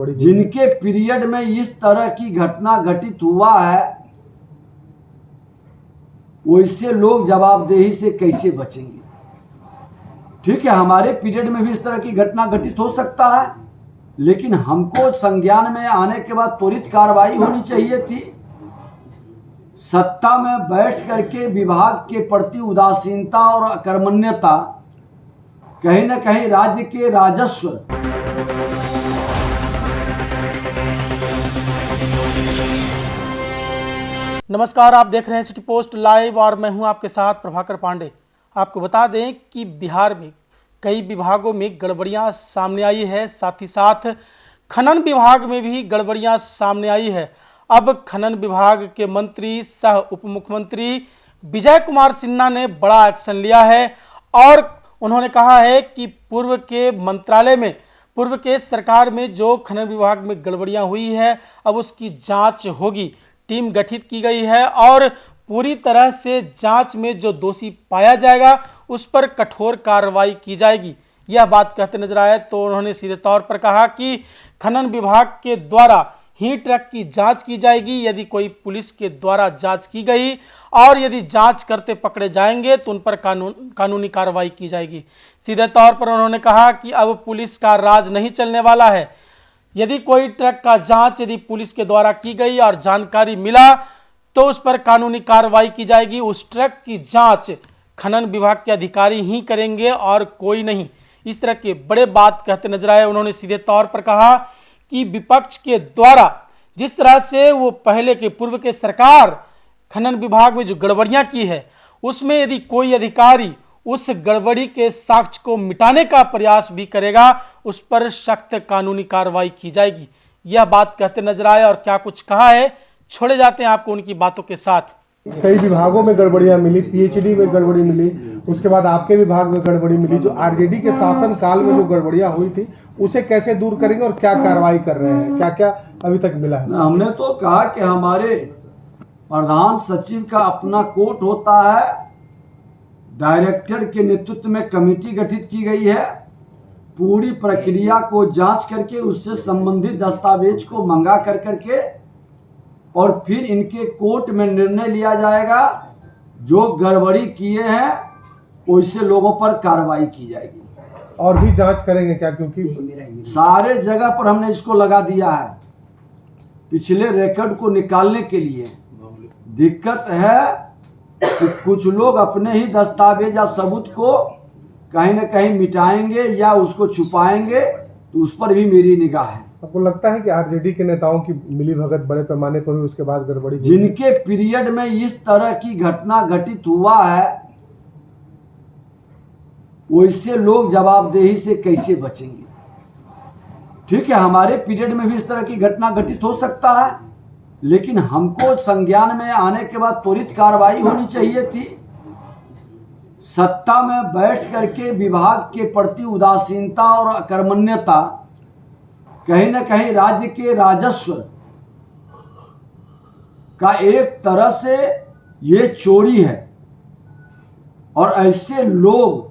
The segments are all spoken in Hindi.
जिनके पीरियड में इस तरह की घटना घटित हुआ है, वैसे लोग जवाबदेही से कैसे बचेंगे? ठीक है, हमारे पीरियड में भी इस तरह की घटना घटित हो सकता है, लेकिन हमको संज्ञान में आने के बाद त्वरित कार्रवाई होनी चाहिए थी। सत्ता में बैठ करके विभाग के प्रति उदासीनता और अकर्मण्यता कहीं न कहीं राज्य के राजस्व नमस्कार, आप देख रहे हैं सिटी पोस्ट लाइव और मैं हूं आपके साथ प्रभाकर पांडे। आपको बता दें कि बिहार में कई विभागों में गड़बड़ियां सामने आई है, साथ ही साथ खनन विभाग में भी गड़बड़ियां सामने आई है। अब खनन विभाग के मंत्री सह उप मुख्यमंत्री विजय कुमार सिन्हा ने बड़ा एक्शन लिया है और उन्होंने कहा है कि पूर्व के मंत्रालय में, पूर्व के सरकार में जो खनन विभाग में गड़बड़ियां हुई है, अब उसकी जांच होगी। टीम गठित की गई है और पूरी तरह से जांच में जो दोषी पाया जाएगा उस पर कठोर कार्रवाई की जाएगी। यह बात कहते नजर आए तो उन्होंने सीधे तौर पर कहा कि खनन विभाग के द्वारा ही ट्रक की जांच की जाएगी। यदि कोई पुलिस के द्वारा जांच की गई और यदि जांच करते पकड़े जाएंगे तो उन पर कानूनी कार्रवाई की जाएगी। सीधे तौर पर उन्होंने कहा कि अब पुलिस का राज नहीं चलने वाला है। यदि कोई ट्रक का जांच यदि पुलिस के द्वारा की गई और जानकारी मिला तो उस पर कानूनी कार्रवाई की जाएगी। उस ट्रक की जांच खनन विभाग के अधिकारी ही करेंगे और कोई नहीं। इस तरह के बड़े बात कहते नजर आए। उन्होंने सीधे तौर पर कहा कि विपक्ष के द्वारा जिस तरह से वो पहले के पूर्व के सरकार खनन विभाग में जो गड़बड़ियां की है, उसमें यदि कोई अधिकारी उस गड़बड़ी के साक्ष्य को मिटाने का प्रयास भी करेगा, उस पर सख्त कानूनी कार्रवाई की जाएगी। यह बात कहते नजर आए और क्या कुछ कहा है, छोड़े जाते हैं आपको उनकी बातों के साथ। कई विभागों में गड़बड़ियां मिली, पीएचडी में गड़बड़ी मिली, उसके बाद आपके विभाग में गड़बड़ी मिली। जो आरजेडी के शासन काल में जो गड़बड़ियां हुई थी उसे कैसे दूर करेंगे और क्या कार्रवाई कर रहे हैं, क्या क्या अभी तक मिला है? हमने तो कहा कि हमारे प्रधान सचिव का अपना कोर्ट होता है, डायरेक्टर के नेतृत्व में कमेटी गठित की गई है। पूरी प्रक्रिया को जांच करके उससे संबंधित दस्तावेज को मंगा कर करके और फिर इनके कोर्ट में निर्णय लिया जाएगा। जो गड़बड़ी किए हैं वैसे लोगों पर कार्रवाई की जाएगी। और भी जांच करेंगे क्या? क्योंकि सारे जगह पर हमने इसको लगा दिया है पिछले रिकॉर्ड को निकालने के लिए। दिक्कत है कि कुछ लोग अपने ही दस्तावेज या सबूत को कहीं न कहीं मिटाएंगे या उसको छुपाएंगे, तो उस पर भी मेरी निगाह है। आपको लगता है कि आरजेडी के नेताओं की मिलीभगत बड़े पैमाने पर हुई, उसके बाद गड़बड़ी? जिनके पीरियड में इस तरह की घटना घटित हुआ है, वैसे लोग जवाबदेही से कैसे बचेंगे? ठीक है, हमारे पीरियड में भी इस तरह की घटना घटित हो सकता है, लेकिन हमको संज्ञान में आने के बाद त्वरित कार्रवाई होनी चाहिए थी। सत्ता में बैठ करके विभाग के प्रति उदासीनता और अकर्मण्यता कहीं न कहीं राज्य के राजस्व का एक तरह से ये चोरी है और ऐसे लोग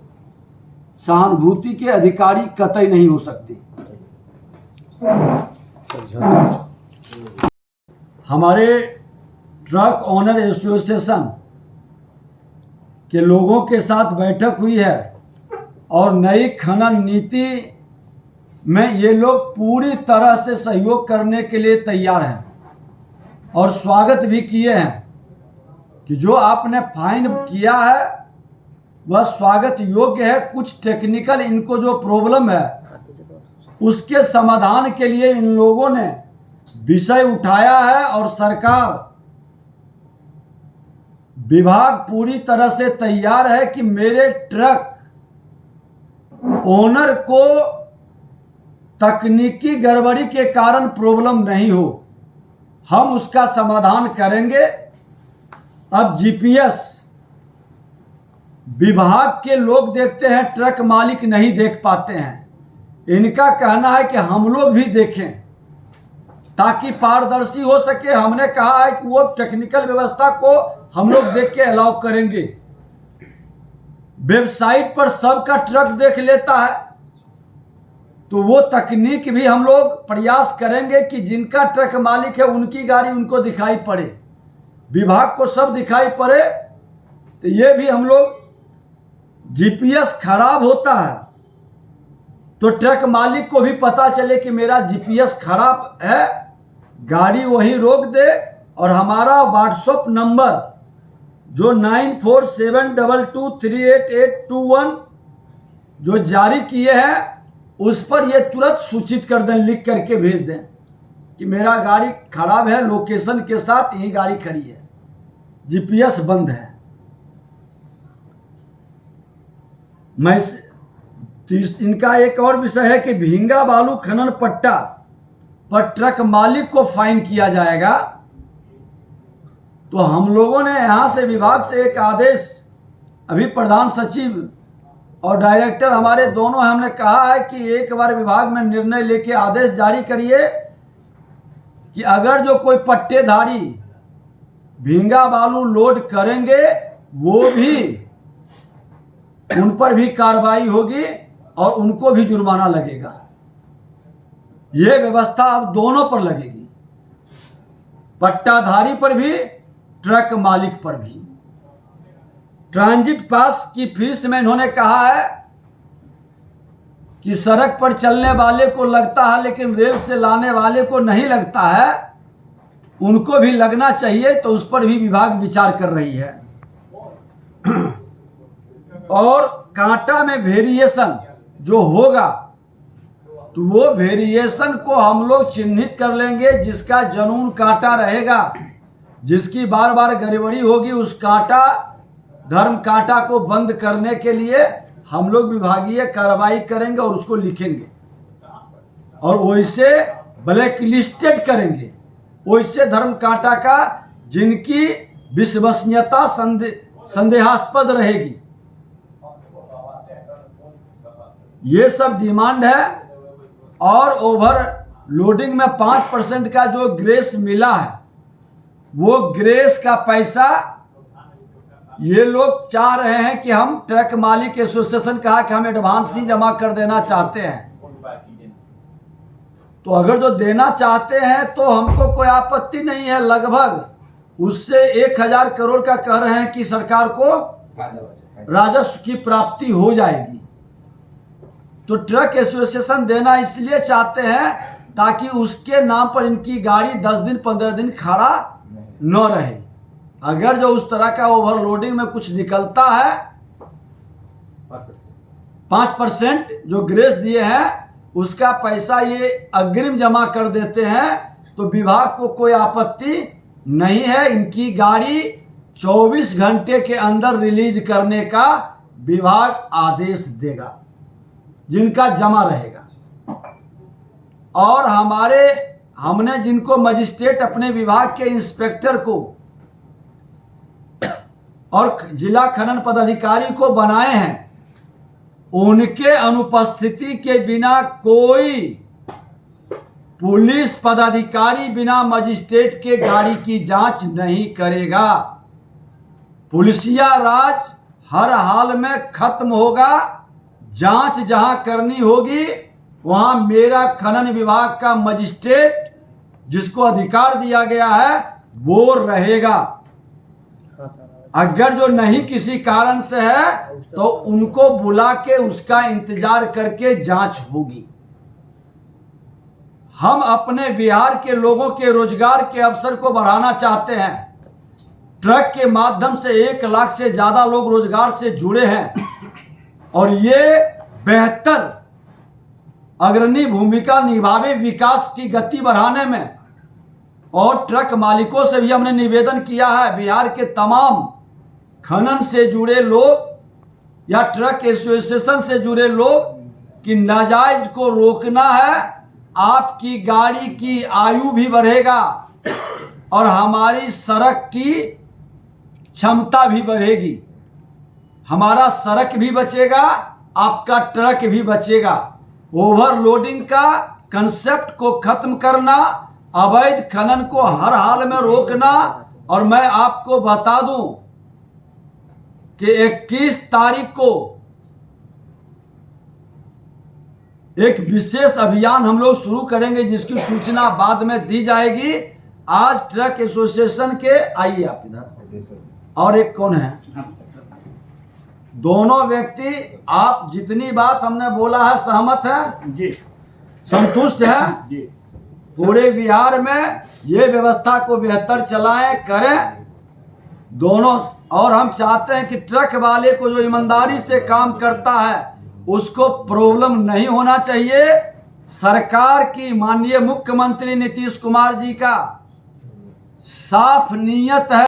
सहानुभूति के अधिकारी कतई नहीं हो सकते। हमारे ट्रक ओनर एसोसिएशन के लोगों के साथ बैठक हुई है और नई खनन नीति में ये लोग पूरी तरह से सहयोग करने के लिए तैयार हैं और स्वागत भी किए हैं कि जो आपने फाइन किया है वह स्वागत योग्य है। कुछ टेक्निकल इनको जो प्रॉब्लम है उसके समाधान के लिए इन लोगों ने विषय उठाया है और सरकार विभाग पूरी तरह से तैयार है कि मेरे ट्रक ओनर को तकनीकी गड़बड़ी के कारण प्रॉब्लम नहीं हो, हम उसका समाधान करेंगे। अब जीपीएस विभाग के लोग देखते हैं, ट्रक मालिक नहीं देख पाते हैं। इनका कहना है कि हम लोग भी देखें ताकि पारदर्शी हो सके। हमने कहा है कि वो टेक्निकल व्यवस्था को हम लोग देख के अलाउ करेंगे। वेबसाइट पर सबका ट्रक देख लेता है, तो वो तकनीक भी हम लोग प्रयास करेंगे कि जिनका ट्रक मालिक है उनकी गाड़ी उनको दिखाई पड़े, विभाग को सब दिखाई पड़े। तो ये भी हम लोग, जीपीएस खराब होता है तो ट्रक मालिक को भी पता चले कि मेरा जीपीएस खराब है, गाड़ी वहीं रोक दे और हमारा व्हाट्सएप नंबर जो 9472238821 जो जारी किए हैं उस पर ये तुरंत सूचित कर दें, लिख करके भेज दें कि मेरा गाड़ी खराब है, लोकेशन के साथ यही गाड़ी खड़ी है, जीपीएस बंद है। इनका एक और विषय है कि भींगा बालू खनन पट्टा पर ट्रक मालिक को फाइन किया जाएगा। तो हम लोगों ने यहाँ से विभाग से एक आदेश, अभी प्रधान सचिव और डायरेक्टर हमारे दोनों हैं, हमने कहा है कि एक बार विभाग में निर्णय लेके आदेश जारी करिए कि अगर जो कोई पट्टेधारी भींगा बालू लोड करेंगे वो भी, उन पर भी कार्रवाई होगी और उनको भी जुर्माना लगेगा। ये व्यवस्था अब दोनों पर लगेगी, पट्टाधारी पर भी, ट्रक मालिक पर भी। ट्रांजिट पास की फीस में इन्होंने कहा है कि सड़क पर चलने वाले को लगता है लेकिन रेल से लाने वाले को नहीं लगता है, उनको भी लगना चाहिए, तो उस पर भी विभाग विचार कर रही है। और कांटा में वेरिएशन जो होगा तो वो वेरिएशन को हम लोग चिन्हित कर लेंगे, जिसका जनून कांटा रहेगा, जिसकी बार बार गड़बड़ी होगी, उस कांटा धर्म कांटा को बंद करने के लिए हम लोग विभागीय कार्रवाई करेंगे और उसको लिखेंगे और वैसे ब्लैक लिस्टेड करेंगे, वैसे धर्म कांटा का जिनकी विश्वसनीयता संदेहास्पद रहेगी। ये सब डिमांड है। और ओवर लोडिंग में 5% का जो ग्रेस मिला है वो ग्रेस का पैसा ये लोग चाह रहे हैं कि हम, ट्रक मालिक एसोसिएशन कहा कि हम एडवांस ही जमा कर देना चाहते हैं। तो अगर जो देना चाहते हैं तो हमको कोई आपत्ति नहीं है, लगभग उससे 1000 करोड़ का कह रहे हैं कि सरकार को राजस्व की प्राप्ति हो जाएगी। तो ट्रक एसोसिएशन देना इसलिए चाहते हैं ताकि उसके नाम पर इनकी गाड़ी 10 दिन 15 दिन खड़ा न रहे। अगर जो उस तरह का ओवरलोडिंग में कुछ निकलता है, 5% जो ग्रेस दिए हैं उसका पैसा ये अग्रिम जमा कर देते हैं तो विभाग को कोई आपत्ति नहीं है। इनकी गाड़ी 24 घंटे के अंदर रिलीज करने का विभाग आदेश देगा, जिनका जमा रहेगा। और हमने जिनको मजिस्ट्रेट अपने विभाग के इंस्पेक्टर को और जिला खनन पदाधिकारी को बनाए हैं, उनके अनुपस्थिति के बिना कोई पुलिस पदाधिकारी बिना मजिस्ट्रेट के गाड़ी की जांच नहीं करेगा। पुलिसिया राज हर हाल में खत्म होगा। जांच जहां करनी होगी वहां मेरा खनन विभाग का मजिस्ट्रेट जिसको अधिकार दिया गया है वो रहेगा। अगर जो नहीं किसी कारण से है तो उनको बुला के उसका इंतजार करके जांच होगी। हम अपने बिहार के लोगों के रोजगार के अवसर को बढ़ाना चाहते हैं। ट्रक के माध्यम से 1 लाख से ज्यादा लोग रोजगार से जुड़े हैं और ये बेहतर अग्रणी भूमिका निभावे विकास की गति बढ़ाने में। और ट्रक मालिकों से भी हमने निवेदन किया है, बिहार के तमाम खनन से जुड़े लोग या ट्रक एसोसिएशन से जुड़े लोग कि नाजायज को रोकना है। आपकी गाड़ी की आयु भी बढ़ेगा और हमारी सड़क की क्षमता भी बढ़ेगी। हमारा सड़क भी बचेगा, आपका ट्रक भी बचेगा। ओवरलोडिंग का कंसेप्ट को खत्म करना, अवैध खनन को हर हाल में रोकना। और मैं आपको बता दूं कि 21 तारीख को एक विशेष अभियान हम लोग शुरू करेंगे जिसकी सूचना बाद में दी जाएगी। आज ट्रक एसोसिएशन के, आइए आप इधर, और एक कौन है, दोनों व्यक्ति, आप जितनी बात हमने बोला है सहमत है जी, संतुष्ट है जी। पूरे बिहार में ये व्यवस्था को बेहतर चलाएं करें दोनों। और हम चाहते हैं कि ट्रक वाले को जो ईमानदारी से काम करता है उसको प्रॉब्लम नहीं होना चाहिए। सरकार की, माननीय मुख्यमंत्री नीतीश कुमार जी का साफ नीयत है